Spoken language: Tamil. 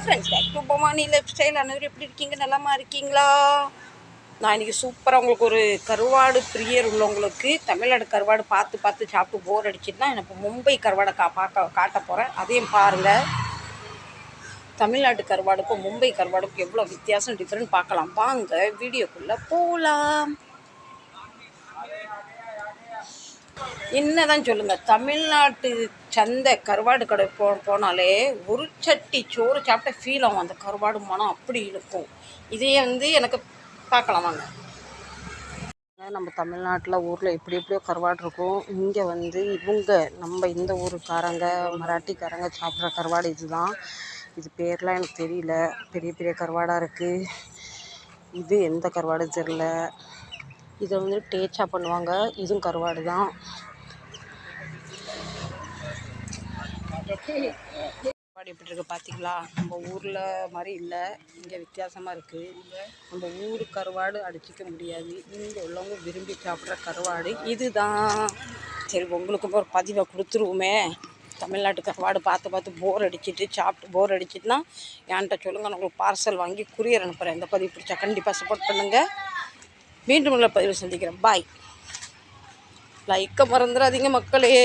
Friends, back to Bhavani lifestyle. அனைவரும் எப்படி இருக்கீங்க? நலமா இருக்கீங்களா? நான் இன்றைக்கி சூப்பராக உங்களுக்கு ஒரு கருவாடு பிரியர் உள்ளவங்களுக்கு தமிழ்நாடு கருவாடு பார்த்து பார்த்து சாப்பிட்டு போர் அடிச்சுட்டுனா எனக்கு மும்பை கருவாடை காட்ட போகிறேன். அதையும் பாருங்கள். தமிழ்நாட்டு கருவாடுக்கும் மும்பை கருவாடுக்கும் எவ்வளோ வித்தியாசம் டிஃப்ரெண்ட் பார்க்கலாம். வாங்க வீடியோக்குள்ளே போகலாம். என்னதான் சொல்லுங்கள், தமிழ்நாட்டு சந்தை கருவாடு கடை போனாலே ஒரு சட்டி சோறு சாப்பிட்ட ஃபீல் ஆகும். அந்த கருவாடு மனம் அப்படி இருக்கும். இதையே எனக்கு பார்க்கலாம் வாங்க. நம்ம தமிழ்நாட்டில் ஊரில் எப்படி எப்படியோ கருவாடு இருக்கும். இங்கே இவங்க நம்ம இந்த ஊருக்காரங்க மராட்டிக்காரங்க சாப்பிட்ற கருவாடு இதுதான். இது பேர்லாம் எனக்கு தெரியல. பெரிய பெரிய கருவாடாக இருக்குது. இது எந்த கருவாடு தெரில. இதை டேச்சா பண்ணுவாங்க. இதுவும் கருவாடு தான். கருவாடு எப்படி இருக்குது பார்த்தீங்களா? நம்ம ஊரில் மாதிரி இல்லை, இங்கே வித்தியாசமாக இருக்குது. நம்ம ஊர் கருவாடு அடிச்சிக்க முடியாது. இங்கே உள்ளவங்க விரும்பி சாப்பிட்ற கருவாடு இதுதான். சரி, உங்களுக்கு ஒரு பதிவை கொடுத்துருவோமே. தமிழ்நாட்டு கருவாடு பார்த்து போர் அடிச்சிட்டுனா என்கிட்ட சொல்லுங்கள். நான் உங்களுக்கு பார்சல் வாங்கி குரியர் அனுப்புகிறேன். இந்த பதிவு பிடிச்சா கண்டிப்பாக சப்போர்ட் பண்ணுங்கள். மீண்டும் உள்ள பதிவு சந்திக்கிறேன். பாய். லைக்கை மறந்துடாதீங்க மக்களே.